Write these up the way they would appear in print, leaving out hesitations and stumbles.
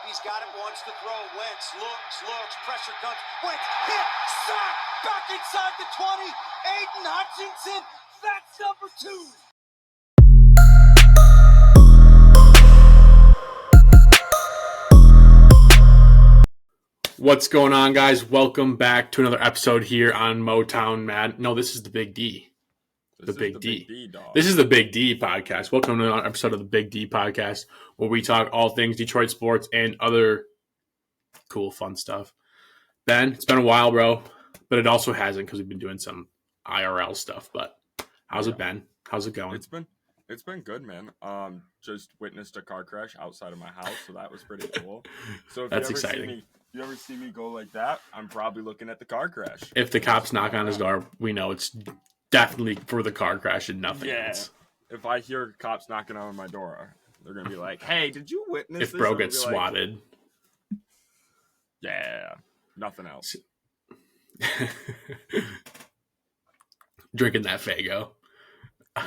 He's got it, wants to throw. Wentz looks, pressure comes. Wentz hit, sack, back inside the 20. Aiden Hutchinson, that's number 2. What's going on, guys? Welcome back to another episode here on Motown Mad. No, this is the Big D. The Big D. Dog. This is the Big D podcast. Welcome to another episode of the Big D podcast, where we talk all things Detroit sports and other cool, fun stuff. Ben, it's been a while, bro, but it also hasn't because we've been doing some IRL stuff. But how's it been? How's it going? It's been good, man. Just witnessed a car crash outside of my house, so that was pretty cool. So if That's exciting. If you ever see me go like that, I'm probably looking at the car crash. If the cops knock on his door, we know it's definitely for the car crash and nothing else. If I hear cops knocking on my door, they're going to be like, hey, did you witness this? If bro gets swatted. Yeah, nothing else. Drinking that Faygo. Yeah,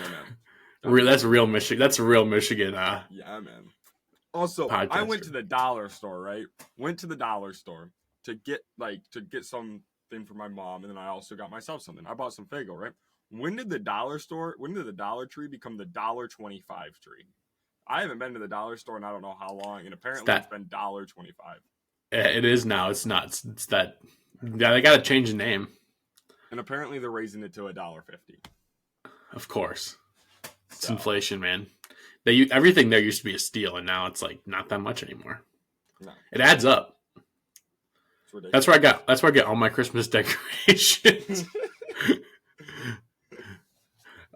man. That's real Michigan. That's a real Michigan. Yeah, man. Also, podcaster. I went to the dollar store, right? Went to the dollar store to get something for my mom, and then I also got myself something. I bought some Faygo, right? When did the Dollar Tree become the $1.25 tree? I haven't been to the dollar store in I don't know how long, and apparently it's been $1.25. It is now. It's nuts. It's that. Yeah, they got to change the name. And apparently they're raising it to $1.50. Of course, it's inflation, man. Everything there used to be a steal, and now it's like not that much anymore. No. It adds up. That's where I get all my Christmas decorations.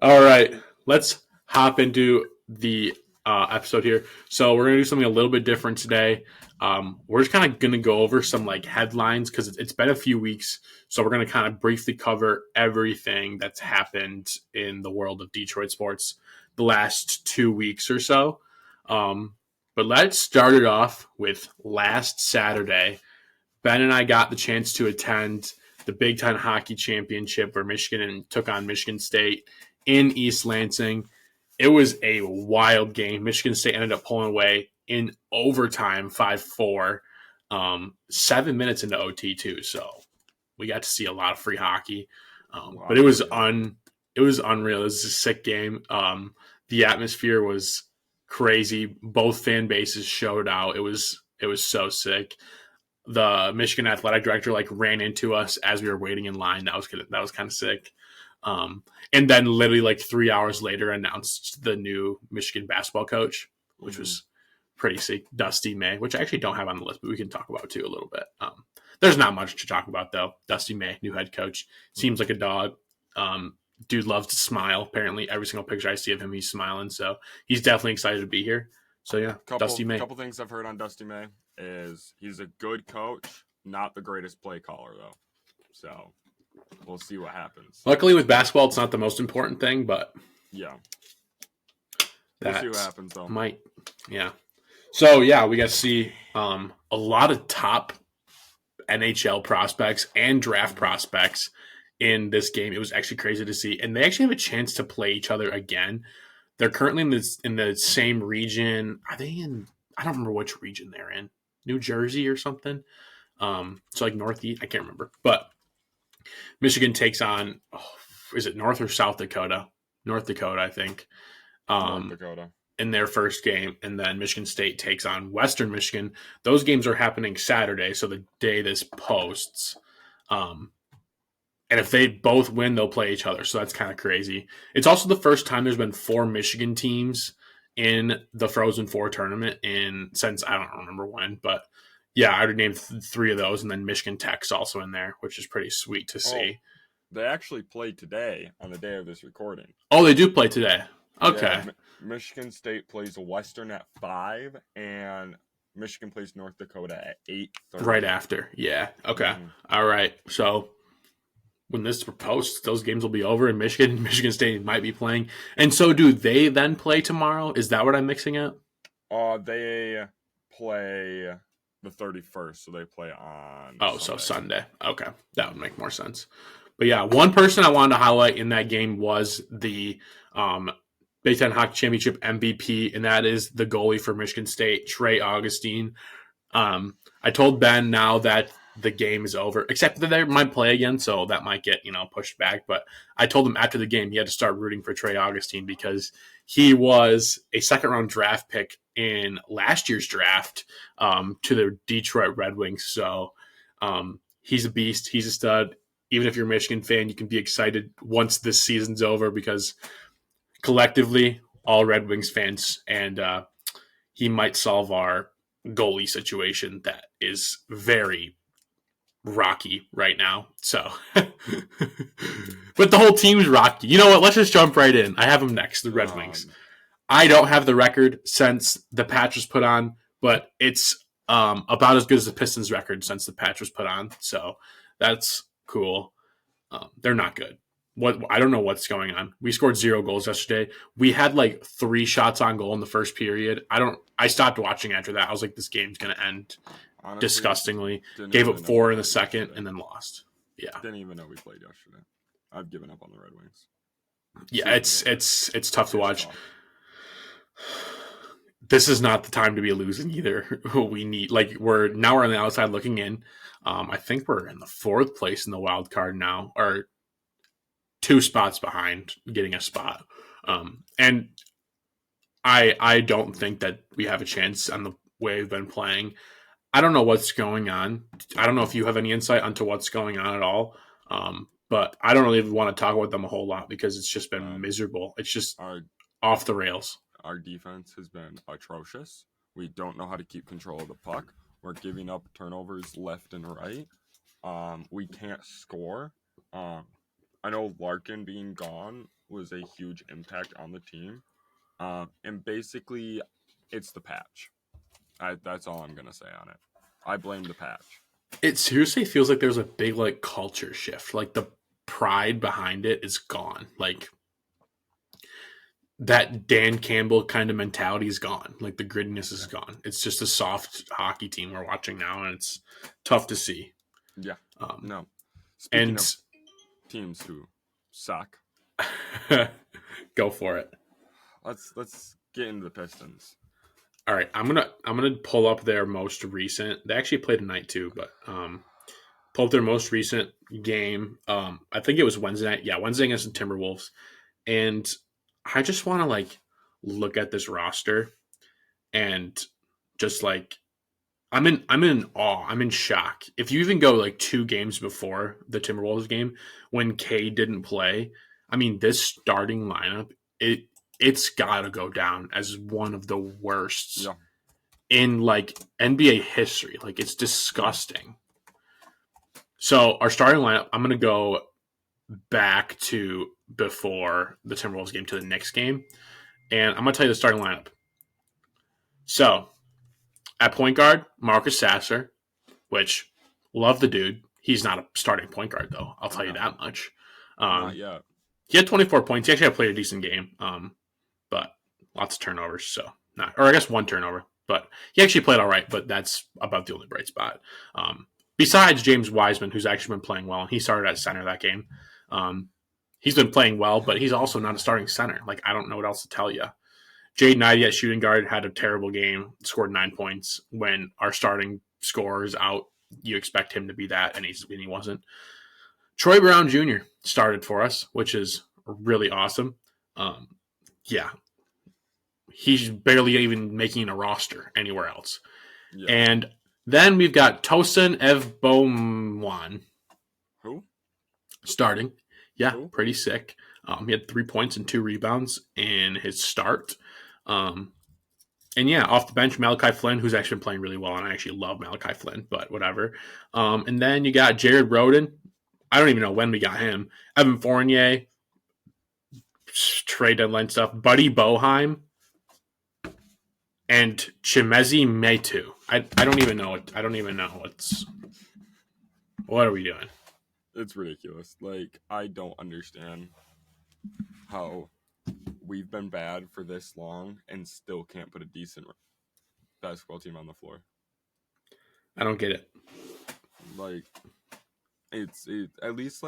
All right, let's hop into the episode here. So we're gonna do something a little bit different today. We're just kind of gonna go over some headlines because it's been a few weeks. So we're gonna kind of briefly cover everything that's happened in the world of Detroit sports the last 2 weeks or so. But let's start it off with last Saturday. Ben and I got the chance to attend the Big Ten Hockey Championship where Michigan took on Michigan State in East Lansing. It was a wild game. Michigan State ended up pulling away in overtime 5-4, 7 minutes into OT too. So we got to see a lot of free hockey. But it was unreal. It was a sick game. The atmosphere was crazy. Both fan bases showed out. It was so sick. The Michigan athletic director ran into us as we were waiting in line. That was kind of sick. And then literally 3 hours later announced the new Michigan basketball coach, which was pretty sick. Dusty May, which I actually don't have on the list, but we can talk about too a little bit. There's not much to talk about though. Dusty May, new head coach, seems like a dog. Dude loves to smile. Apparently every single picture I see of him, he's smiling. So he's definitely excited to be here. So yeah, Dusty May. A couple things I've heard on Dusty May is he's a good coach, not the greatest play caller though. So we'll see what happens. Luckily with basketball, it's not the most important thing, but yeah, we'll see what happens though. Yeah. So yeah, we got to see a lot of top NHL prospects and draft prospects in this game. It was actually crazy to see, and they actually have a chance to play each other again. They're currently in the same region. Are they in? I don't remember which region they're in. New Jersey or something. So Northeast. I can't remember. But Michigan takes on. Is it North or South Dakota? North Dakota, I think. North Dakota. In their first game, and then Michigan State takes on Western Michigan. Those games are happening Saturday, so the day this posts. And if they both win, they'll play each other. So that's kind of crazy. It's also the first time there's been 4 Michigan teams in the Frozen Four tournament since I don't remember when. But yeah, I already named 3 of those, and then Michigan Tech's also in there, which is pretty sweet to see. They actually played today on the day of this recording. Oh, they do play today. Okay. Yeah, Michigan State plays Western at 5, and Michigan plays North Dakota at 8:30. Right after. Yeah. Okay. Mm-hmm. All right. So when this posts, those games will be over, and Michigan State might be playing. And so do they then play tomorrow? Is that what I'm mixing up? They play the 31st, so they play on Sunday. So Sunday. Okay. That would make more sense. But yeah, one person I wanted to highlight in that game was the Big Ten Hockey Championship MVP, and that is the goalie for Michigan State, Trey Augustine. I told Ben now that the game is over, except that they might play again, so that might get pushed back. But I told him after the game he had to start rooting for Trey Augustine because he was a second round draft pick in last year's draft to the Detroit Red Wings. So he's a beast. He's a stud. Even if you're a Michigan fan, you can be excited once this season's over because collectively, all Red Wings fans, and he might solve our goalie situation that is very rocky right now. So, but the whole team's rocky. You know what? Let's just jump right in. I have them next, the Red Wings. I don't have the record since the patch was put on, but it's about as good as the Pistons record since the patch was put on. So that's cool. They're not good. I don't know what's going on. We scored 0 goals yesterday. We had like 3 shots on goal in the first period. I stopped watching after that. I was like, this game's gonna end disgustingly. Gave up 4 in the second yesterday. And then lost. Yeah. Didn't even know we played yesterday. I've given up on the Red Wings. Yeah, it's tough to watch. Tough. This is not the time to be losing either. We need we're on the outside looking in. I think we're in the 4th place in the wild card now, or 2 spots behind getting a spot. And I don't think that we have a chance on the way we've been playing. I don't know what's going on. I don't know if you have any insight onto what's going on at all. But I don't really want to talk about them a whole lot because it's just been miserable. It's just off the rails. Our defense has been atrocious. We don't know how to keep control of the puck. We're giving up turnovers left and right. We can't score. I know Larkin being gone was a huge impact on the team. And basically, it's the patch. That's all I'm going to say on it. I blame the patch. It seriously feels like there's a big culture shift. The pride behind it is gone. That Dan Campbell kind of mentality is gone. The grittiness is gone. It's just a soft hockey team we're watching now, and it's tough to see. Yeah. No. Speaking of teams who suck, go for it. Let's get into the Pistons. All right, I'm gonna pull up their most recent. They actually played tonight too, but pull up their most recent game. I think it was Wednesday night. Yeah, Wednesday against the Timberwolves, and I just want to look at this roster and just I'm in awe. I'm in shock. If you even go 2 games before the Timberwolves game when K didn't play, I mean this starting lineup it's got to go down as one of the worst in NBA history. It's disgusting. So our starting lineup, I'm going to go back to before the Timberwolves game to the Knicks game. And I'm going to tell you the starting lineup. So, at point guard, Marcus Sasser, which, love the dude. He's not a starting point guard, though. I'll tell you that much. Not yet. He had 24 points. He actually played a decent game, but lots of turnovers. So, or I guess 1 turnover. But he actually played all right, but that's about the only bright spot. Besides James Wiseman, who's actually been playing well, and he started at center that game. He's been playing well, but he's also not a starting center. I don't know what else to tell you. Jaden Ivey at shooting guard had a terrible game, scored 9 points. When our starting scorer is out, you expect him to be that, and he wasn't. Troy Brown Jr. started for us, which is really awesome. Yeah. He's barely even making a roster anywhere else. Yeah. And then we've got Tosin Evbomwan. Who? Starting. Yeah, pretty sick. He had 3 points and 2 rebounds in his start. And yeah, off the bench, Malachi Flynn, who's actually been playing really well, and I actually love Malachi Flynn, but whatever. And then you got Jared Roden. I don't even know when we got him. Evan Fournier, trade deadline stuff. Buddy Boeheim, and Chimezi Metu. I don't even know. I don't even know what are we doing? It's ridiculous. I don't understand how we've been bad for this long and still can't put a decent basketball team on the floor. I don't get it. It's at least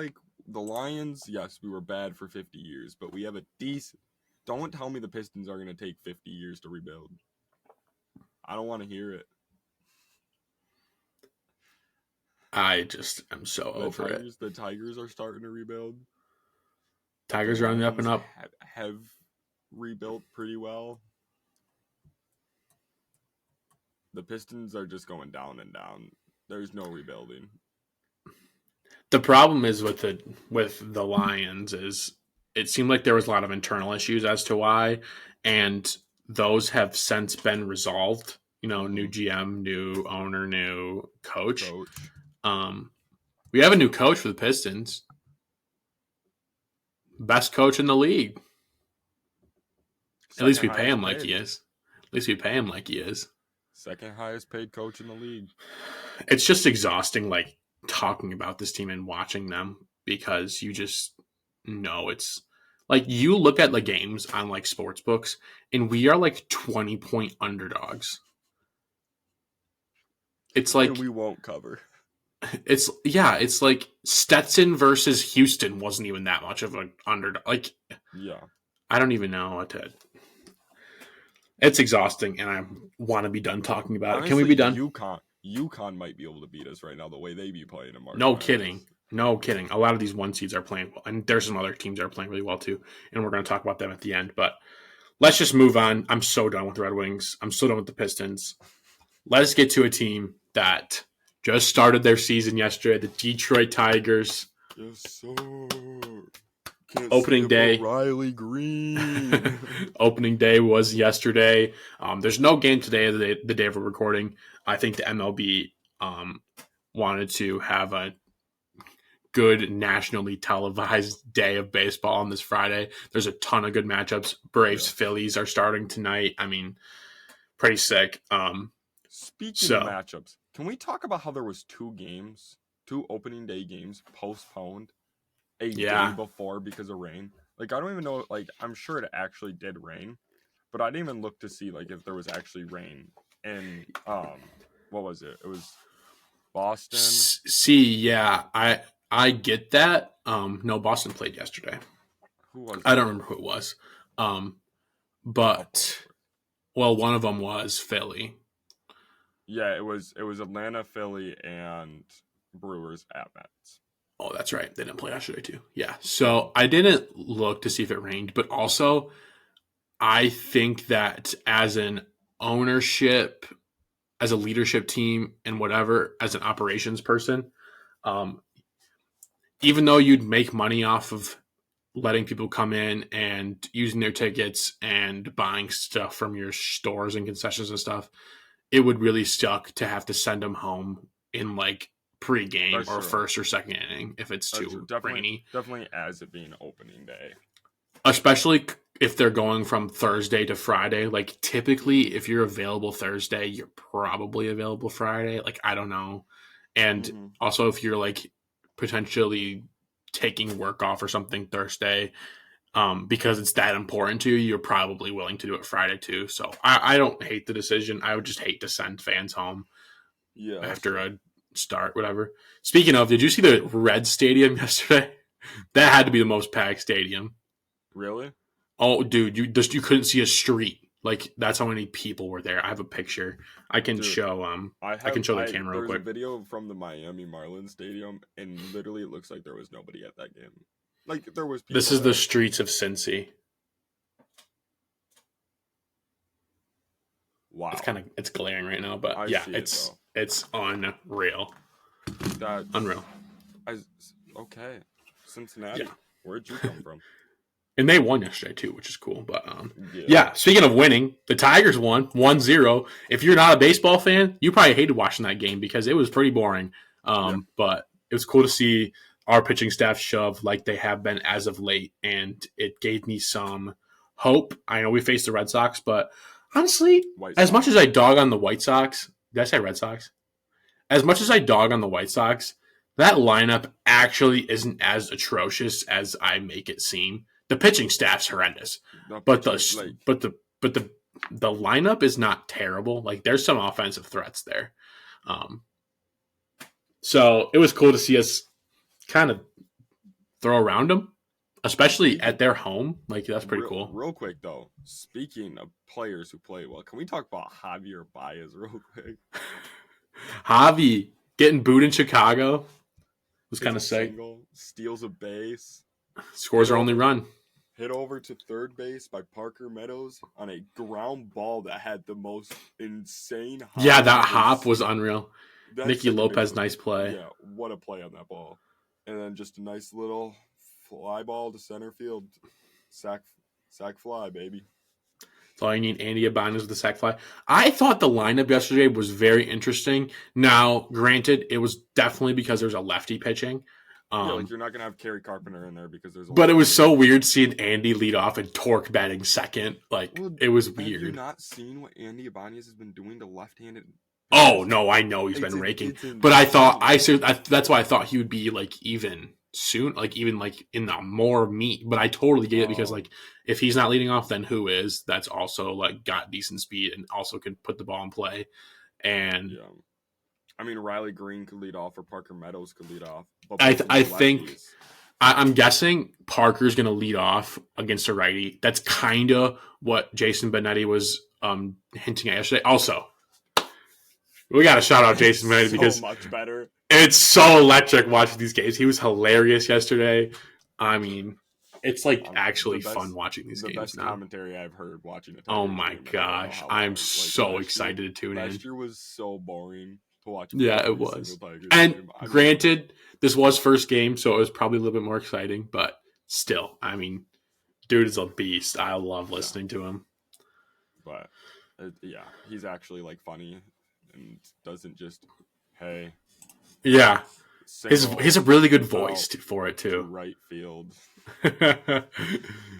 the Lions, yes, we were bad for 50 years, but we have a decent. Don't tell me the Pistons are going to take 50 years to rebuild. I don't want to hear it. I just am so over it. The Tigers are starting to rebuild. Tigers running up and up. Have rebuilt pretty well. The Pistons are just going down and down. There's no rebuilding. The problem is with the Lions is it seemed like there was a lot of internal issues as to why, and those have since been resolved. New GM, new owner, new coach. We have a new coach for the Pistons. Best coach in the league. At least we pay him like he is. Second highest paid coach in the league. It's just exhausting, like, talking about this team and watching them because you just know it's like you look at the games on like sports books and we are like 20-point underdogs. It's like and we won't cover. It's like Stetson versus Houston wasn't even that much of an underdog. Like, yeah, I don't even know what to. It's exhausting, and I want to be done talking about it. Can we be done? UConn might be able to beat us right now the way they be playing in March. No kidding. A lot of these 1 seeds are playing well, and there's some other teams that are playing really well too, and we're going to talk about them at the end. But let's just move on. I'm so done with the Red Wings. I'm so done with the Pistons. Let's get to a team that just started their season yesterday, the Detroit Tigers. Yes, sir. Opening day. Riley Green. Opening day was yesterday. There's no game today, the day of we're recording. I think the MLB wanted to have a good nationally televised day of baseball on this Friday. There's a ton of good matchups. Braves-Phillies are starting tonight. I mean, pretty sick. Speaking of matchups, can we talk about how there was two opening day games postponed day before because of rain? Like, I don't even know, like, I'm sure it actually did rain, but I didn't even look to see, like, if there was actually rain. And, what was it? It was Boston. Yeah, I get that. No, Boston played yesterday. Who was it? I don't remember who it was. But, well, one of them was Philly. Yeah, it was Atlanta, Philly, and Brewers at Mets. Oh, that's right. They didn't play yesterday too. Yeah. So I didn't look to see if it rained, but also I think that as an ownership, as a leadership team and whatever, as an operations person, even though you'd make money off of letting people come in and using their tickets and buying stuff from your stores and concessions and stuff, it would really suck to have to send them home in like pre-game or first or second inning if it's too rainy. Definitely as it being opening day. Especially if they're going from Thursday to Friday. Like, typically, if you're available Thursday, you're probably available Friday. Like, I don't know. And also, if you're, like, potentially taking work off or something Thursday because it's that important to you, you're probably willing to do it Friday, too. So, I don't hate the decision. I would just hate to send fans home after a start, whatever. Speaking of, did you see the Red Stadium yesterday? That had to be the most packed stadium. Really? Oh, dude, you couldn't see a street. Like, that's how many people were there. I have a picture. I can show I can show the camera real quick. There's a video from the Miami Marlins Stadium, and literally it looks like there was nobody at that game. Like, there was people. This is the streets of Cincy. Wow. It's glaring right now, but it's unreal. That's unreal. Okay. Cincinnati. Yeah. Where'd you come from? And they won yesterday, too, which is cool. But, speaking of winning, the Tigers won 1-0. If you're not a baseball fan, you probably hated watching that game because it was pretty boring. But it was cool to see our pitching staff shove like they have been as of late, and it gave me some hope. I know we faced the Red Sox, but honestly, as much as I dog on the White Sox – did I say Red Sox? As much as I dog on the White Sox, that lineup actually isn't as atrocious as I make it seem. The pitching staff's horrendous, but the lineup is not terrible. Like, there's some offensive threats there. So it was cool to see us kind of throw around them, especially at their home. Like, that's pretty cool. Real quick though, speaking of players who play well, can we talk about Javier Baez real quick? Javi Getting booed in Chicago was kind of Hits a sick. single, steals a base, Scores her only run. hit over to third base by Parker Meadows on a ground ball that had the most insane hop. Yeah, that hop was unreal. That Nicky second base Lopez, was- nice play. Yeah, what a play on that ball. And then just a nice little fly ball to center field. Sack fly, baby. That's all you need. Andy Ibanez with the sac fly. I thought the lineup yesterday was very interesting. Now, granted, it was definitely because there's a lefty pitching. Yeah, like you're not gonna have Kerry Carpenter in there because there's. But it was so weird seeing Andy lead off and Torque batting second. Like, Well, it was Have weird. you not seen what Andy Ibanez has been doing to left-handed? Oh, no, I know he's been raking. But I thought, that's why I thought he would be, like, even soon, like, even, like, in the more meat. But I totally get it because, like, if he's not leading off, then who is? That's also, like, got decent speed and also can put the ball in play. And Yeah. I mean, Riley Green could lead off, or Parker Meadows could lead off. But I think I'm guessing Parker's going to lead off against a righty. That's kind of what Jason Benetti was hinting at yesterday. Also, we got to shout out Jason Benetti because much better. It's so electric watching these games. He was hilarious yesterday. I mean, it's like actually fun watching these games best now. Commentary I've heard watching it. Oh my gosh, I'm so excited to tune in. Last year was so boring to watch. Yeah, it was. And granted, this was first game, so it was probably a little bit more exciting. But still, I mean, dude is a beast. I love listening to him. But yeah, he's actually like funny and doesn't just hey. Yeah, he's a really good voice for it too. Right field.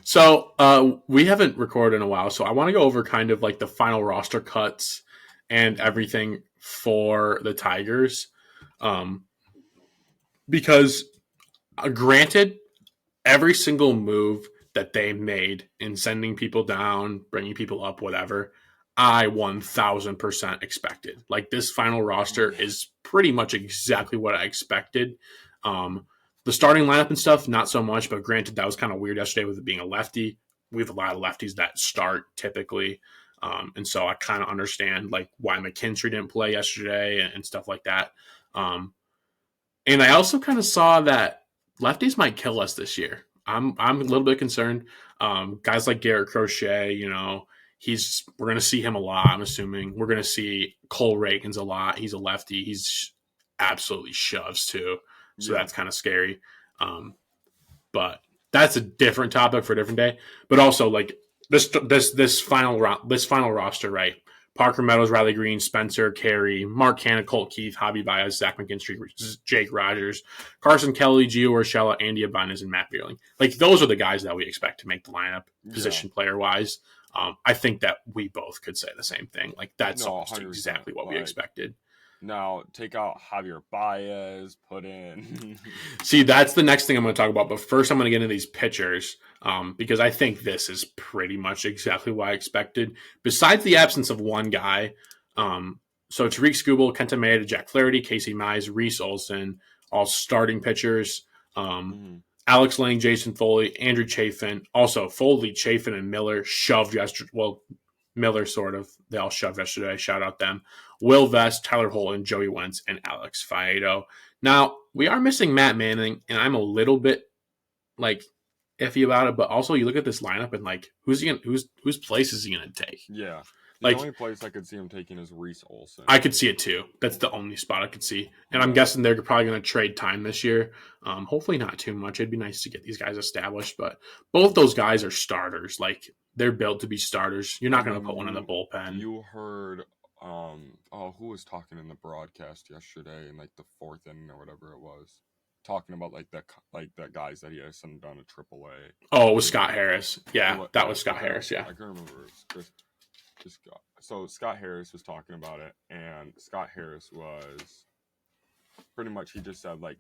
So we haven't recorded in a while, so I want to go over kind of like the final roster cuts and everything for the Tigers, because granted, every single move that they made in sending people down, bringing people up, whatever, I 1000% expected. Like, this final roster is pretty much exactly what I expected. The starting lineup and stuff, not so much, but granted, that was kind of weird yesterday with it being a lefty. We have a lot of lefties that start typically. And so I kind of understand like why McKinstry didn't play yesterday and stuff like that. And I also kind of saw that lefties might kill us this year. I'm a little bit concerned. Guys like Garrett Crochet, you know, we're going to see him a lot, I'm assuming. We're going to see Cole Reagans a lot. He's a lefty. He's absolutely shoves too. So that's kind of scary. But that's a different topic for a different day. But also like this final roster, right? Parker Meadows, Riley Green, Spencer Carey, Mark Hanna, Colt Keith, Javi Baez, Zach McKinstry, Jake Rogers, Carson Kelly, Gio Urshela, Andy Ibanez, and Matt Beerling. Like, those are the guys that we expect to make the lineup position player wise. I think that we both could say the same thing. Like, that's almost exactly what we expected. Now, take out Javier Baez, put in... See, that's the next thing I'm going to talk about. But first, I'm going to get into these pitchers because I think this is pretty much exactly what I expected. Besides the absence of one guy, so Tariq Skubal, Kenta Maeda, Jack Flaherty, Casey Mize, Reese Olson, all starting pitchers. Alex Lang, Jason Foley, Andrew Chafin. Also, Foley, Chafin, and Miller shoved yesterday. Well, Miller sort of. They all shoved yesterday. Shout out them. Will Vest, Tyler Holton, Joey Wentz, and Alex Faedo. Now, we are missing Matt Manning, and I'm a little bit like iffy about it. But also, you look at this lineup and like, whose place is he gonna take? Yeah. The only place I could see him taking is Reese Olson. I could see it too. That's the only spot I could see. And I'm guessing they're probably going to trade time this year. Hopefully not too much. It'd be nice to get these guys established. But both those guys are starters. Like, they're built to be starters. You're not going to put one in the bullpen. You heard, who was talking in the broadcast yesterday in like the fourth inning or whatever it was, talking about like the guys that he has sent down to AAA. Oh, it was Scott Harris. Yeah, that was Scott Harris. Yeah, I can't remember. So Scott Harris was talking about it, and Scott Harris was pretty much, he just said like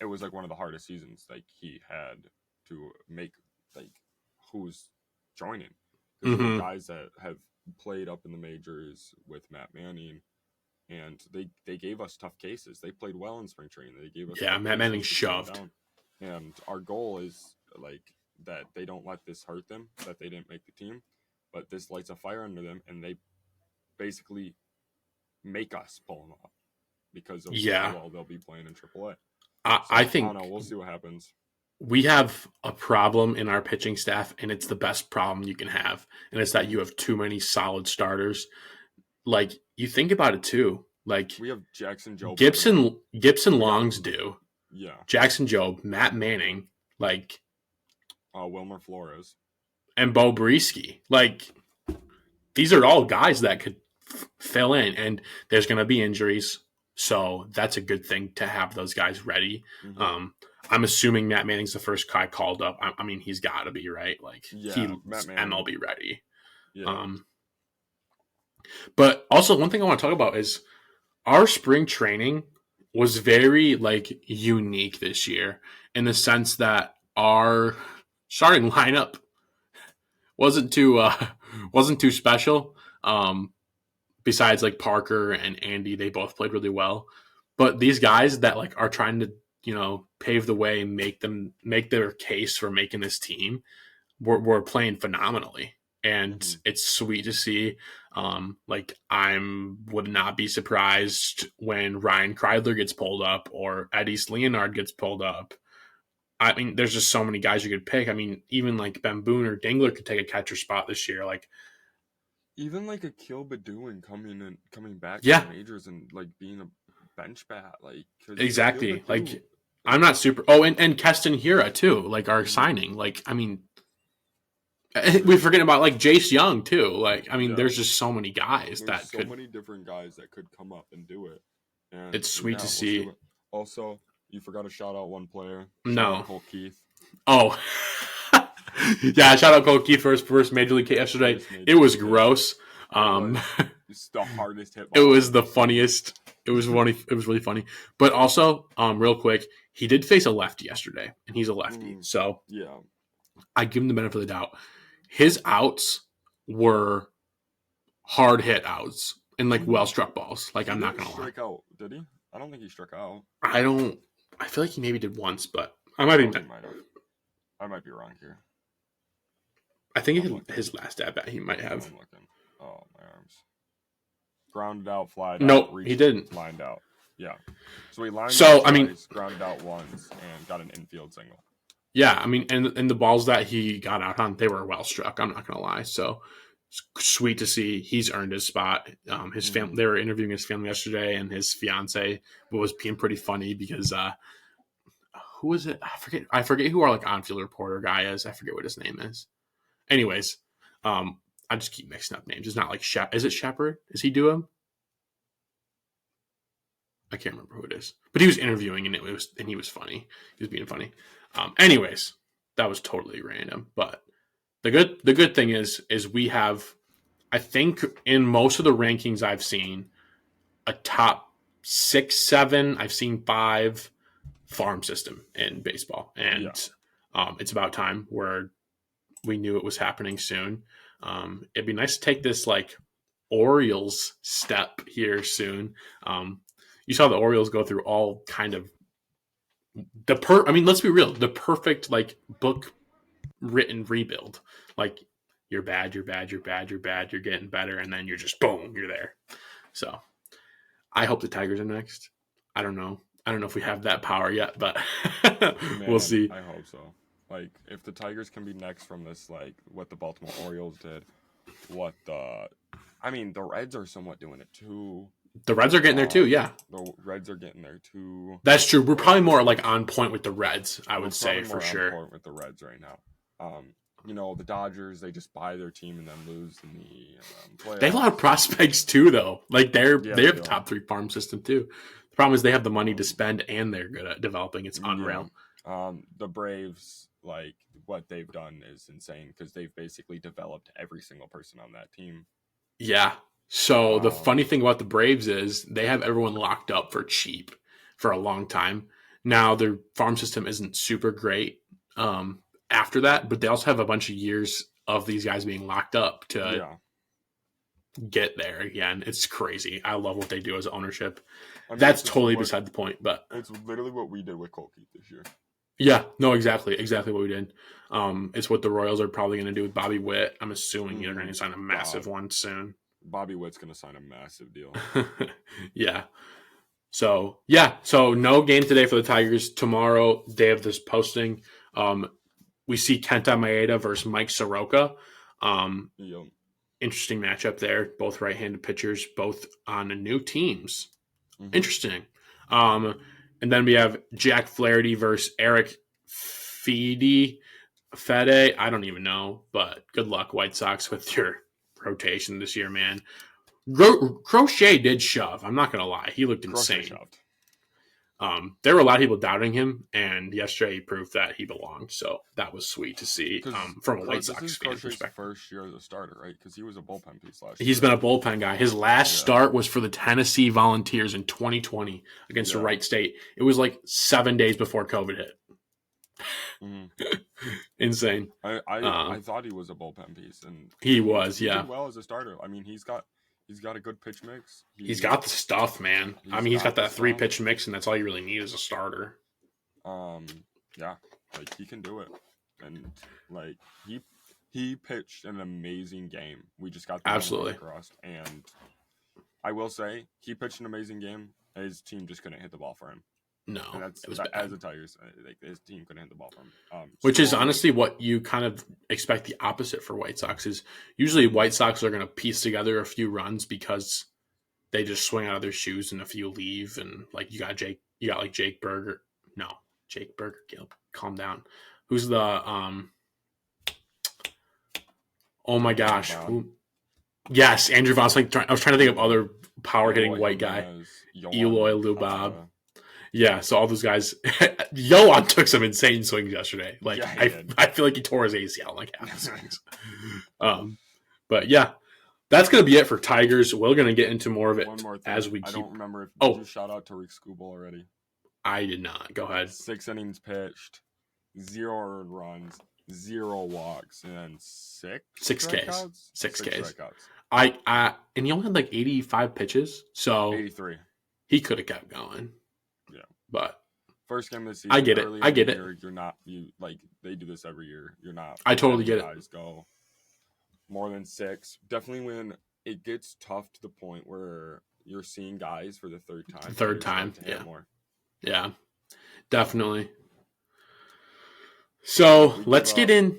it was like one of the hardest seasons like he had to make, like who's joining, because the guys that have played up in the majors with Matt Manning, and they gave us tough cases. They played well in spring training. They gave us Matt Manning shoved, and our goal is like that they don't let this hurt them, that they didn't make the team. But this lights a fire under them, and they basically make us pull them up. because of Yeah. how well they'll be playing in AAA. I think don't know. We'll see what happens. we have a problem in our pitching staff, and it's the best problem you can have, and it's that you have too many solid starters. Like, you think about it too. Like, We have Jackson Job. Gibson Longs do. Yeah. Jackson Job, Matt Manning, like, Wilmer Flores. and Bo Breesky. Like, these are all guys that could fill in, and there's going to be injuries. So that's a good thing to have those guys ready. Mm-hmm. I'm assuming Matt Manning's the first guy called up. I mean, he's got to be, right? Like, he's MLB ready. Yeah. But also, one thing I want to talk about is our spring training was very, like, unique this year in the sense that our starting lineup wasn't too special. Besides, like, Parker and Andy, they both played really well. But these guys that, like, are trying to, pave the way and make their case for making this team were playing phenomenally. And it's sweet to see. Like, would not be surprised when Ryan Kreidler gets pulled up or Eddie Leonard gets pulled up. I mean, there's just so many guys you could pick. I mean, even like Ben Boone or Dingler could take a catcher spot this year. Like, even like Akil Badoon coming back Yeah. to the majors and like being a bench bat, like exactly. Like, I'm not super. Oh, and Keston Hira too. Like, our signing. Like, I mean, we forget about like Jace Young too. Like, I mean, there's just so many guys many different guys that could come up and do it. And it's sweet to see. Also, you forgot to shout out one player. No, Cole Keith. Oh, yeah! Shout out Cole Keith for his first major league hit yesterday. It was gross. It's the hardest hit. It was the funniest. It was really funny. But also, real quick, he did face a lefty yesterday, and he's a lefty. So yeah, I give him the benefit of the doubt. His outs were hard hit outs and like well struck balls. Like, I'm not gonna lie. Strike out? Did he? I don't think he struck out. I feel like he maybe did once, but I might be. I might be wrong here. I think his last at bat he might have. I'm looking. Oh, my arms. Grounded out, flied nope, out. He didn't. Lined out. Yeah. So he lined out twice, grounded out once, and got an infield single. Yeah, I mean, and the balls that he got out on, they were well struck. I'm not gonna lie. So it's sweet to see he's earned his spot. His family, they were interviewing his family yesterday, and his fiance was being pretty funny because who is it? I forget who our like on-field reporter guy is. I forget what his name is. Anyways, I just keep mixing up names. It's not like is it Shepard? Is he do him? I can't remember who it is, but he was interviewing and he was funny. He was being funny. Anyways, that was totally random. But the good thing is we have, I think in most of the rankings I've seen, a top 6, 7. I've seen 5 farm system in baseball, and it's about time where we knew it was happening soon. It'd be nice to take this like Orioles step here soon. You saw the Orioles go through all kind of I mean, let's be real, the perfect like book written rebuild. Like, you're bad, you're getting better, and then you're just boom, you're there. So I hope the Tigers are next. I don't know if we have that power yet, but we'll see. I hope so. Like, if the Tigers can be next from this, like what the Baltimore Orioles did, the Reds are somewhat doing it too. The Reds are getting there too, yeah. The Reds are getting there too. That's true. We're probably more like on point with the Reds, I would say, for sure. On point with the Reds right now. The Dodgers, they just buy their team and then lose in the playoffs. They have a lot of prospects too, though. Like, they have top 3 farm system too. The problem is they have the money to spend and they're good at developing. It's unreal. The Braves, like, what they've done is insane because they've basically developed every single person on that team. Yeah. So the funny thing about the Braves is they have everyone locked up for cheap for a long time. Now their farm system isn't super great after that, but they also have a bunch of years of these guys being locked up to get there again. It's crazy. I love what they do as ownership. That's totally beside the point, but it's literally what we did with Cole Keith this year. Yeah, no, exactly what we did. It's what the Royals are probably going to do with Bobby Witt. I'm assuming they're going to sign a massive one soon. Bobby Witt's going to sign a massive deal. Yeah. So yeah, so no game today for the Tigers. Tomorrow, day of this posting, we see Kenta Maeda versus Mike Soroka. Yep. Interesting matchup there. Both right-handed pitchers, both on new teams. Mhm. Interesting. And then we have Jack Flaherty versus Eric Fede. I don't even know, but good luck, White Sox, with your rotation this year, man. Crochet did shove. I'm not gonna lie, he looked Crochet insane. shoved. There were a lot of people doubting him, and yesterday he proved that he belonged. So that was sweet to see from a White Sox This is fan Crochet's perspective. first year as a starter, right? Because he was a bullpen piece last year. He's been a bullpen guy. His last start was for the Tennessee Volunteers in 2020 against the Wright State. It was like 7 days before COVID hit. Insane. I thought he was a bullpen piece, and he was. He did well as a starter. I mean, he's got a good pitch mix. He's got the stuff, man. He's got that 3-pitch mix, and that's all you really need as a starter. Yeah, like he can do it, and like he pitched an amazing game. We just got the absolutely across, and I will say he pitched an amazing game. His team just couldn't hit the ball for him. No, and that's it was as the Tigers. Like his team couldn't hit the ball for him. Which is honestly what you kind of expect the opposite for White Sox is. Usually White Sox are going to piece together a few runs because they just swing out of their shoes and a few leave, and like you got Jake Berger. No, Jake Berger. Calm down. Who's the Oh my gosh! Yes, Andrew Vaughn. I was trying to think of other power hitting white guy. Eloy Lubob. Yeah, so all those guys. Yoan took some insane swings yesterday. Like I feel like he tore his ACL like half the swings. But yeah, that's gonna be it for Tigers. We're gonna get into more of it as we keep. I don't remember if did you shout out Tariq Skubal already. I did not. Go ahead. 6 innings pitched, 0 earned runs, 0 walks, and 6 Ks. 6 Ks. Strikeouts. And he only had like 85 pitches, so 83. He could have kept going. Yeah, but first game of the season. I get it. I get it. You're not they do this every year. You're not. I totally get it. Guys go more than 6. Definitely when it gets tough to the point where you're seeing guys for the third time. Yeah. More. Yeah, definitely. So let's get in.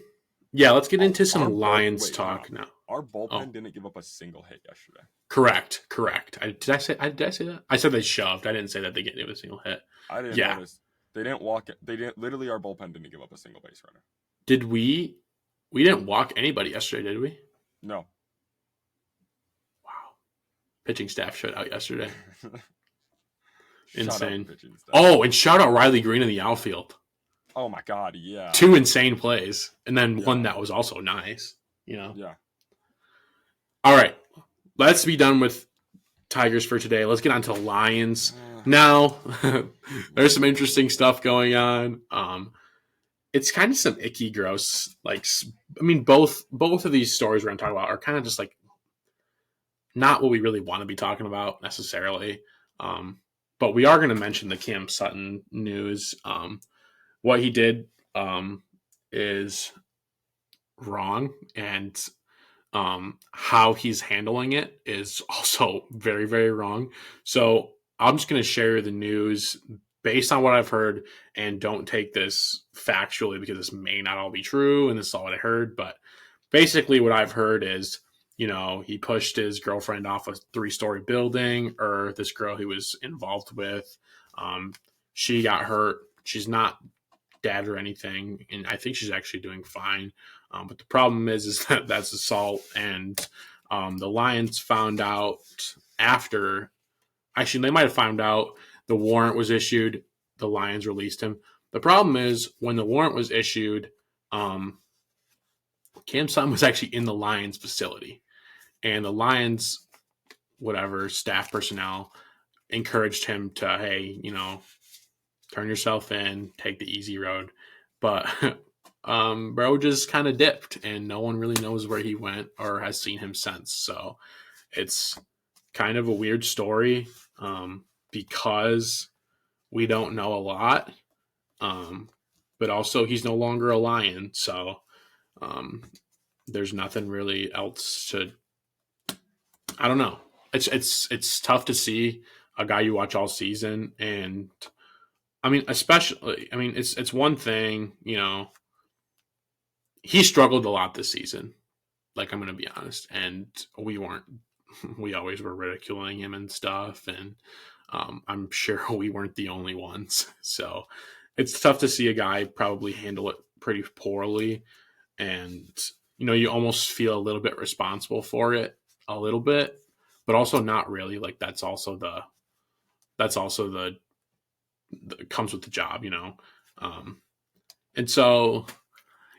Yeah, let's get into some Lions talk now. Our bullpen didn't give up a single hit yesterday. Correct. Did I say that? I said they shoved. I didn't say that they gave a single hit. I didn't notice. They didn't walk it. They didn't. Literally, our bullpen didn't give up a single base runner. Did we? We didn't walk anybody yesterday, did we? No. Wow. Pitching staff shut out yesterday. Insane. And shout out Riley Green in the outfield. Oh my God, yeah. 2 insane plays. And then one that was also nice. Yeah. All right. Let's be done with Tigers for today. Let's get on to Lions. Now, there's some interesting stuff going on. It's kind of some icky, gross. Both of these stories we're going to talk about are kind of just like not what we really want to be talking about necessarily. But we are going to mention the Cam Sutton news. What he did is wrong, and how he's handling it is also very, very wrong. So I'm just going to share the news based on what I've heard, and don't take this factually because this may not all be true, and this is all what I heard. But basically what I've heard is, he pushed his girlfriend off a 3-story building, or this girl he was involved with. She got hurt. She's not dead or anything, and I think she's actually doing fine. But the problem is that that's assault, and the Lions found out after. Actually, they might have found out the warrant was issued. The Lions released him. The problem is when the warrant was issued, Cam Sutton was actually in the Lions facility, and the Lions, staff personnel encouraged him to, hey, turn yourself in, take the easy road. But bro just kind of dipped, and no one really knows where he went or has seen him since. So it's kind of a weird story because we don't know a lot. But also he's no longer a Lion. So there's nothing really else to, I don't know. It's tough to see. a guy you watch all season. And I mean, especially, I mean, it's one thing, he struggled a lot this season. Like, I'm going to be honest. And we always were ridiculing him and stuff. And I'm sure we weren't the only ones. So it's tough to see a guy probably handle it pretty poorly. And, you almost feel a little bit responsible for it a little bit, but also not really. Like, that's also the comes with the job, and so,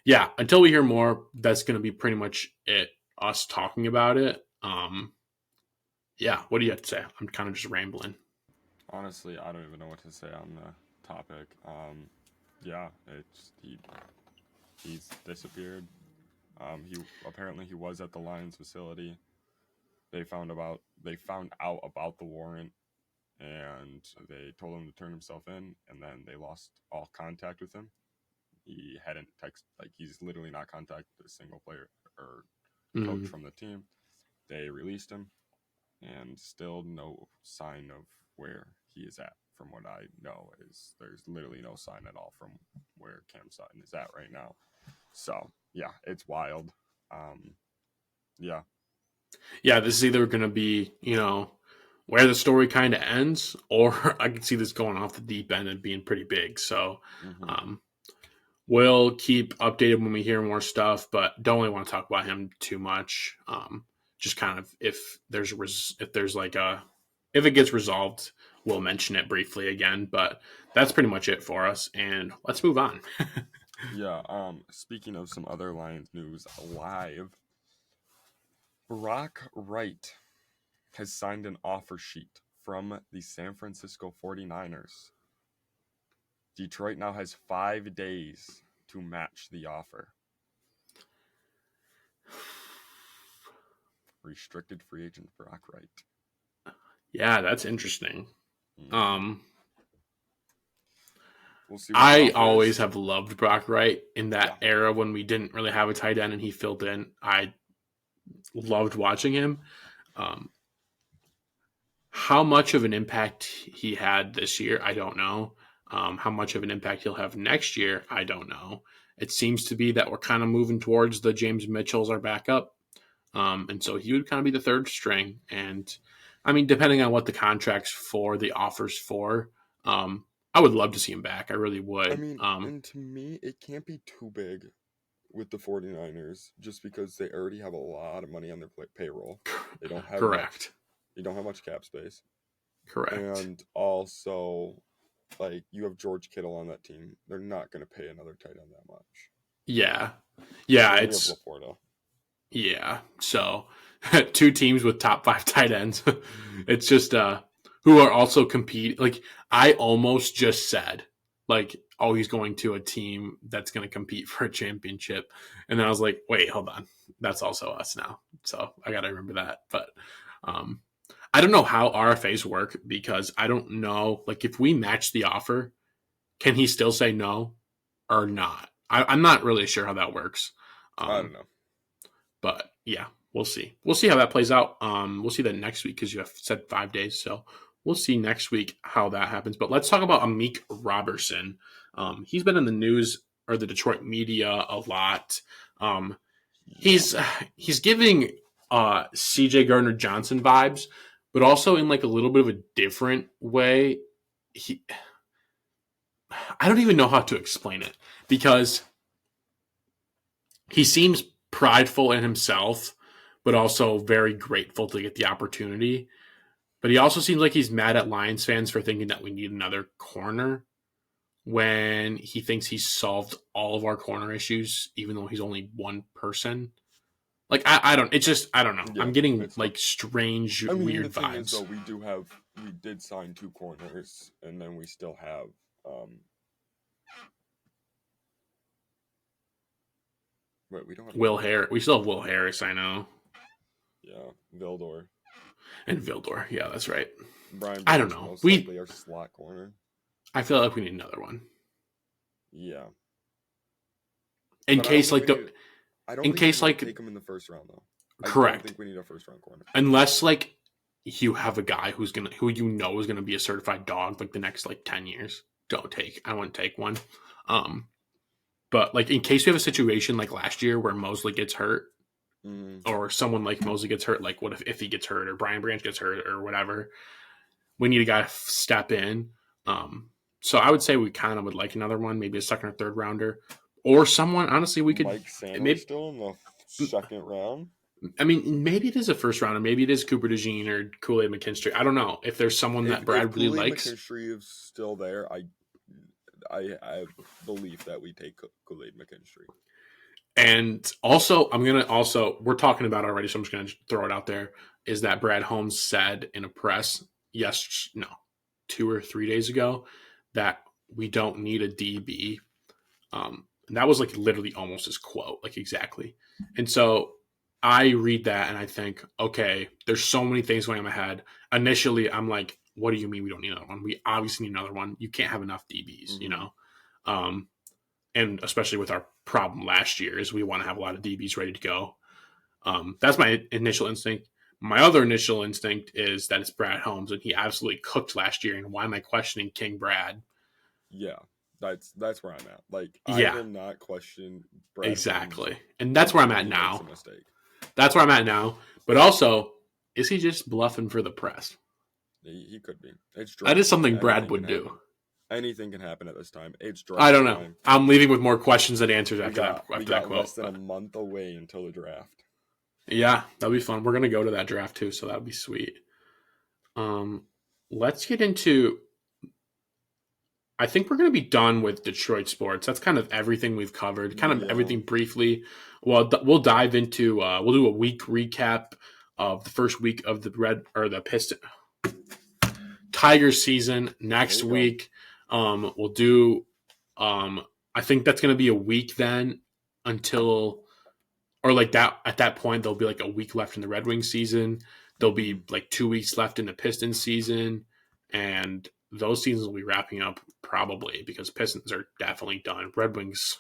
yeah, until we hear more, that's going to be pretty much it, us talking about it. Yeah, what do you have to say? I'm kind of just rambling. Honestly, I don't even know what to say on the topic. Yeah, he's disappeared. He was at the Lions facility. They found out about the warrant, and they told him to turn himself in, and then they lost all contact with him. He hadn't he's literally not contacted a single player or coach from the team. They released him, and still no sign of where he is at. From what I know, there's literally no sign at all from where Cam Sutton is at right now. So yeah, it's wild. Yeah. Yeah, this is either going to be, where the story kind of ends, or I can see this going off the deep end and being pretty big. So, we'll keep updated when we hear more stuff, but don't really want to talk about him too much. Just kind of if it gets resolved, we'll mention it briefly again. But that's pretty much it for us, and let's move on. Yeah. Speaking of some other Lions news, live, Brock Wright has signed an offer sheet from the San Francisco 49ers. Detroit now has 5 days to match the offer. Restricted free agent Brock Wright. Yeah, that's interesting. We'll see. I always have loved Brock Wright in that era when we didn't really have a tight end and he filled in. I loved watching him. How much of an impact he had this year, I don't know. How much of an impact he'll have next year, I don't know. It seems to be that we're kind of moving towards the James Mitchell's our backup. And so he would kind of be the third string. And I mean, depending on what the contract's for, the offer's for, I would love to see him back. I really would. I mean, and to me, it can't be too big with the 49ers just because they already have a lot of money on their payroll. They don't have correct. They don't have much cap space. Correct. And also, you have George Kittle on that team. They're not going to pay another tight end that much. Yeah. Yeah, it's Laporta. Yeah. So, two teams with top 5 tight ends. It's just who are also competing. I almost just said, he's going to a team that's going to compete for a championship. And then I was like, wait, hold on. That's also us now. So I got to remember that. But I don't know how RFAs work because I don't know. If we match the offer, can he still say no or not? I'm not really sure how that works. I don't know. But yeah, we'll see. We'll see how that plays out. We'll see that next week because you have said 5 days. So we'll see next week how that happens. But let's talk about Amik Robertson. He's been in the news or the Detroit media a lot. He's giving CJ Gardner-Johnson vibes, but also in a little bit of a different way. I don't even know how to explain it because he seems prideful in himself, but also very grateful to get the opportunity. But he also seems like he's mad at Lions fans for thinking that we need another corner when he thinks he's solved all of our corner issues, even though he's only one person. I don't know. Yeah, I'm getting strange, weird the vibes. Thing is, though, we did sign 2 corners, and then we still have but we don't have Will Harris. We still have Will Harris, I know. Yeah, Vildor. And Vildor, yeah, that's right. Brian I don't know. Our slot corner. I feel like we need another one. Yeah. In case take him in the first round though. Correct. I don't think we need a first round corner. Unless you have a guy who you know is gonna be a certified dog like the next like 10 years. I wouldn't take one. But like in case we have a situation like last year where Mosley gets hurt, or someone like Mosley gets hurt, like what if he gets hurt or Brian Branch gets hurt or whatever, we need a guy to step in. So I would say we kind of would like another one, maybe a second or third rounder, or someone. Honestly, we could. Mike Sanders maybe, still in the second round. I mean, maybe it is a first rounder. Maybe it is Cooper DeJean or Kool-Aid McKinstry. I don't know if there's someone that Brad really likes. If Kool-Aid McKinstry is still there, I have belief that we take Kool-Aid McKinstry. And also, we're talking about it already, so I'm just going to throw it out there, is that Brad Holmes said in a press 2 or 3 days ago that we don't need a DB. And that was like literally almost his quote, like exactly. And so I read that and I think, okay, there's so many things going on in my head. Initially, I'm like, what do you mean we don't need another one? We obviously need another one. You can't have enough DBs, you know? And especially with our problem last year is we want to have a lot of DBs ready to go. That's my initial instinct. My other initial instinct is that it's Brad Holmes, and he absolutely cooked last year. And why am I questioning King Brad? Yeah, that's where I'm at. Like, yeah. I will not question Brad exactly, Holmes. And that's where I'm at now. That's where I'm at now. But also, is he just bluffing for the press? He could be. That is something Brad would do. Anything can happen at this time. It's draft. I don't know. I'm leaving with more questions than answers after that quote. Less than a month away until the draft. Yeah, that'll be fun. We're gonna go to that draft too, so that'll be sweet. Let's get into. I think we're gonna be done with Detroit sports. That's kind of everything we've covered. Kind of everything briefly. Well, we'll dive into. We'll do a week recap of the first week of the Piston Tigers season next week. We'll do. I think that's gonna be a week then until. Or like that at that point, there'll be like a week left in the Red Wings season. There'll be like 2 weeks left in the Pistons season. And those seasons will be wrapping up probably because Pistons are definitely done. Red Wings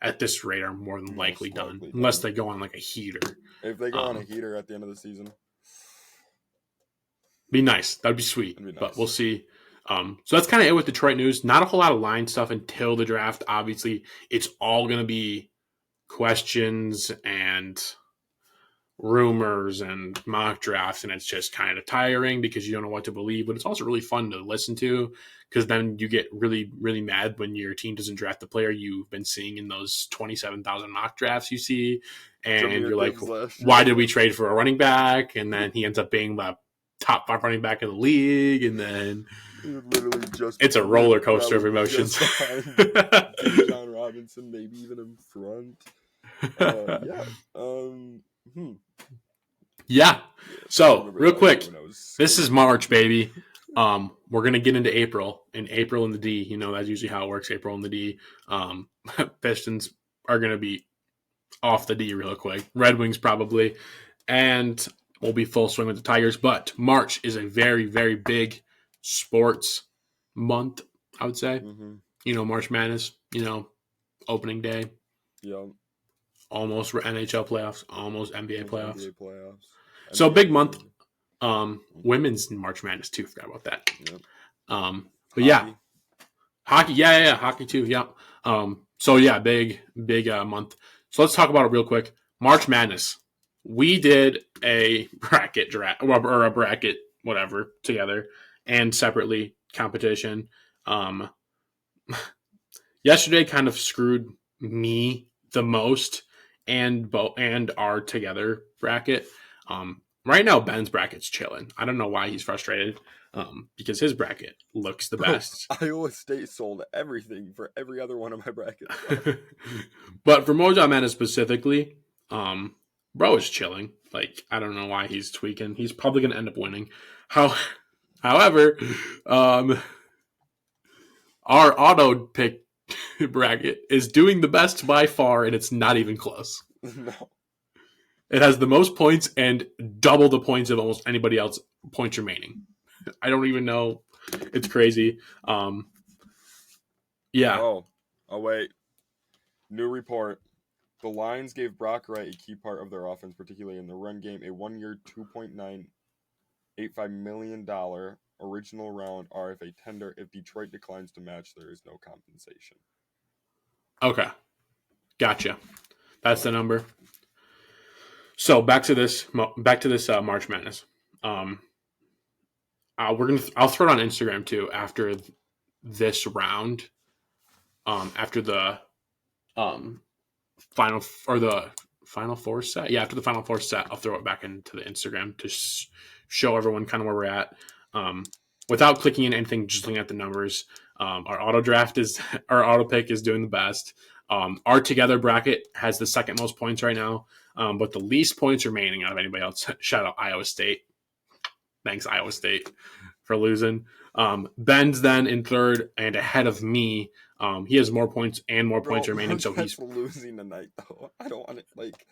at this rate are more than likely done. Unless they go on like a heater. If they go on a heater at the end of the season. Be nice. That'd be sweet. Nice. But we'll see. So that's kind of it with Detroit news. Not a whole lot of line stuff until the draft. Obviously, it's all going to be questions and rumors and mock drafts, and it's just kind of tiring because you don't know what to believe, but it's also really fun to listen to because then you get really, really mad when your team doesn't draft the player you've been seeing in those 27,000 mock drafts you see, and you're like, why did we trade for a running back? And then he ends up being the top 5 running back in the league, and then it's a roller coaster of emotions. John Robinson, maybe even in front. Yeah. So real quick, this is March, baby. We're gonna get into April, and April in the D. You know that's usually how it works. April in the D. Pistons are gonna be off the D real quick. Red Wings probably, and we'll be full swing with the Tigers. But March is a very, very big sports month. I would say. You know, March Madness. You know, opening day. Yeah. Almost NHL playoffs, almost NBA playoffs. So big month. Women's March Madness too. Forgot about that. Yep. But yeah, hockey. Yeah, hockey too. Yeah. So yeah, big month. So let's talk about it real quick. March Madness. We did a bracket draft or a bracket whatever together and separately competition. Yesterday kind of screwed me the most. And our together bracket. Right now, Ben's bracket's chilling. I don't know why he's frustrated. Because his bracket looks the best. Iowa State sold everything for every other one of my brackets. But for Mojo Madness specifically, bro is chilling. Like I don't know why he's tweaking. He's probably gonna end up winning. However, our auto pick bracket is doing the best by far, and it's not even close. No. It has the most points and double the points of almost anybody else points remaining. I don't even know. It's crazy. Yeah. Oh, wait. New report. The Lions gave Brock Wright a key part of their offense, particularly in the run game, a 1-year, $2.9 $85 million original round RFA tender. If Detroit declines to match, there is no compensation. Okay. Gotcha. That's the number. So back to this March Madness. I'll throw it on Instagram too after this round. After the final four set. Yeah, after the final four set, I'll throw it back into the Instagram to show everyone kind of where we're at. Without clicking in anything, just looking at the numbers. Our auto pick is doing the best. Our together bracket has the second most points right now, but the least points remaining out of anybody else. Shout out Iowa State. Thanks, Iowa State, for losing. Ben's then in third and ahead of me. He has more points and more points remaining, so he's losing tonight. Though I don't want it like.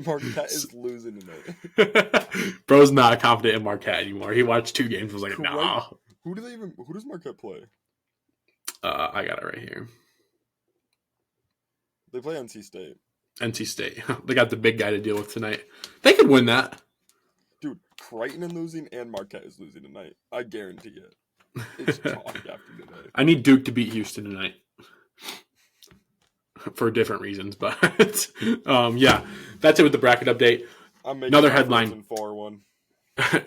Marquette is losing tonight. Bro's not confident in Marquette anymore. He watched 2 games and was like, nah. Who does Marquette play? I got it right here. They play NC State. NC State. They got the big guy to deal with tonight. They could win that. Dude, Creighton is losing and Marquette is losing tonight. I guarantee it. It's chalk after today. I need Duke to beat Houston tonight. For different reasons, but yeah, that's it with the bracket update. Another headline. 4-1.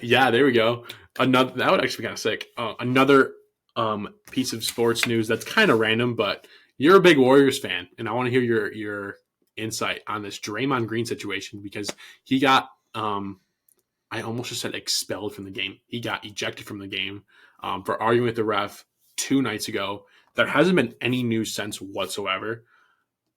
Yeah, there we go. That would actually be kind of sick. Another piece of sports news that's kind of random, but you're a big Warriors fan, and I want to hear your insight on this Draymond Green situation because he got I almost just said expelled from the game. He got ejected from the game for arguing with the ref 2 nights ago. There hasn't been any news since whatsoever.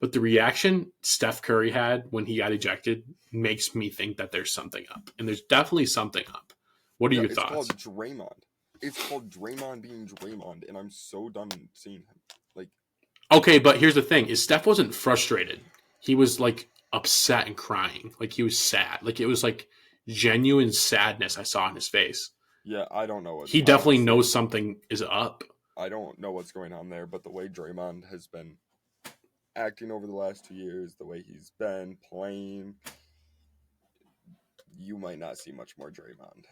But the reaction Steph Curry had when he got ejected makes me think that there's something up. And there's definitely something up. What are your thoughts? It's called Draymond. It's called Draymond being Draymond, and I'm so done seeing him. Like, okay, but here's the thing: is Steph wasn't frustrated. He was like upset and crying. Like he was sad. Like it was like genuine sadness I saw in his face. Yeah, I don't know. He definitely knows something is up. I don't know what's going on there, but the way Draymond has been acting over the last 2 years, the way he's been playing, you might not see much more Draymond.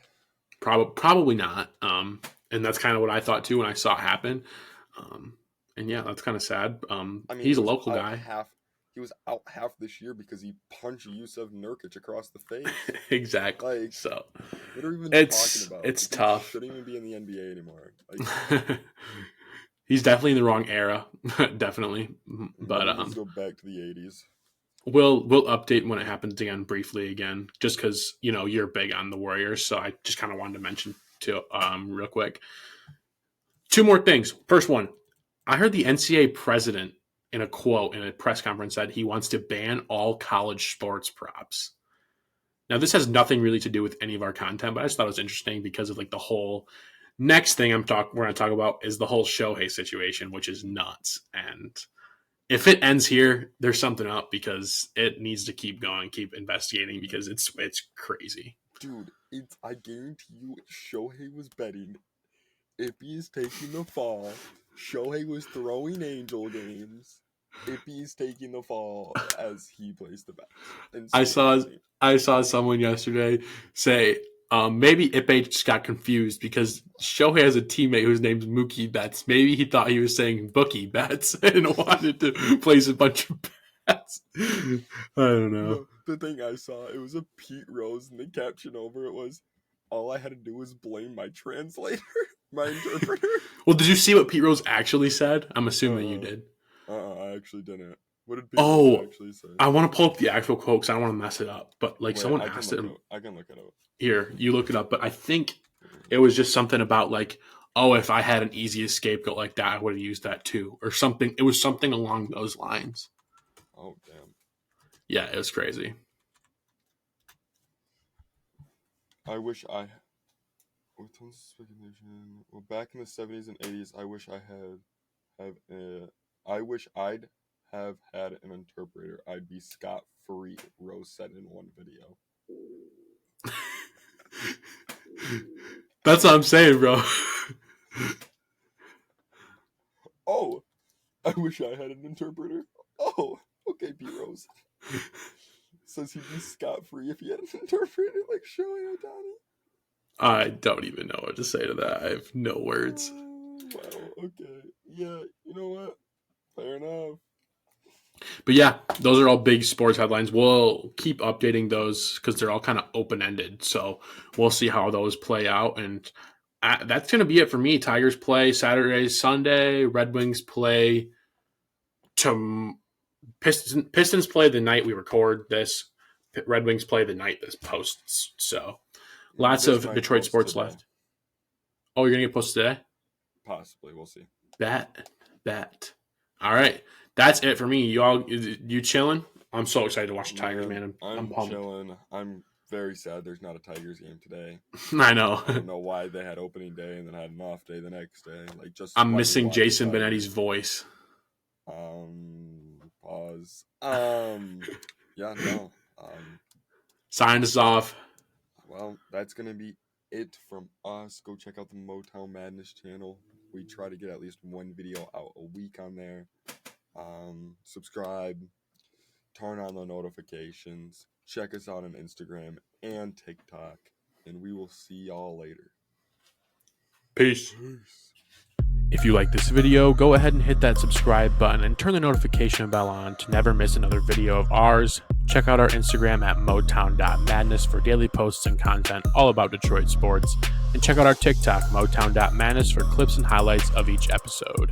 Probably not. And that's kind of what I thought too when I saw it happen. And yeah, that's kind of sad. I mean, he's a local guy. He was out half this year because he punched Yusuf Nurkic across the face. Exactly. Like, so what are we even talking about? It's tough. He shouldn't even be in the NBA anymore. Like, he's definitely in the wrong era. Definitely. But let's go back to the 80s. We'll update when it happens briefly again, just because you're big on the Warriors, so I just kind of wanted to mention too real quick. 2 more things. First one, I heard the NCAA president in a quote in a press conference said he wants to ban all college sports props. Now this has nothing really to do with any of our content, but I just thought it was interesting because of like the whole next thing we're going to talk about is the whole Shohei situation, which is nuts. And if it ends here, there's something up because it needs to keep going, keep investigating because it's crazy. Dude, I guarantee you Shohei was betting if he is taking the fall, Shohei was throwing angel games if he's taking the fall as he plays the bet. I saw someone yesterday say maybe Ipe just got confused because Shohei has a teammate whose name's Mookie Betts. Maybe he thought he was saying Bookie Betts and wanted to place a bunch of bets. I don't know. No, the thing I saw, it was a Pete Rose, and the caption over it was, all I had to do was blame my translator, my interpreter. Well, did you see what Pete Rose actually said? I'm assuming you did. I actually didn't. What did Pete Rose actually say? I want to pull up the actual quote because I don't want to mess it up. But someone asked him. I can look it up. Here, you look it up. But I think it was just something about like, oh, if I had an easy scapegoat like that, I would have used that too. Or something. It was something along those lines. Oh, damn. Yeah, it was crazy. I wish I... With tons of speculation... Well, back in the 70s and 80s, I wish I'd have had an interpreter. I'd be scot-free, Rose said in one video. That's what I'm saying, bro. Oh, I wish I had an interpreter. Oh, okay, Pete Rose. says he'd be scot-free if he hadn't interpreted like Shohei Ohtani. I don't even know what to say to that. I have no words. Wow, okay. Yeah, you know what? Fair enough. But yeah, those are all big sports headlines. We'll keep updating those because they're all kind of open-ended. So we'll see how those play out. And that's going to be it for me. Tigers play Saturday, Sunday. Red Wings play Pistons play the night we record this. Red Wings play the night this posts. So lots of Detroit sports today. left. Oh, you're going to get posted today? Possibly. We'll see. Bet. All right. That's it for me. You chilling? I'm so excited to watch the Tigers, man. I'm pumped. Chilling. I'm very sad there's not a Tigers game today. I know. I don't know why they had opening day and then had an off day the next day. Like, just I'm missing Jason Benetti's voice. Pause. Yeah, no. Sign us off. Well, that's gonna be it from us. Go check out the Motown Madness channel. We try to get at least one video out a week on there. Subscribe, turn on the notifications, check us out on Instagram and TikTok, and we will see y'all later. Peace. If you like this video, go ahead and hit that subscribe button and turn the notification bell on to never miss another video of ours. Check out our Instagram at motown.madness for daily posts and content all about Detroit sports. And check out our TikTok, motown.madness, for clips and highlights of each episode.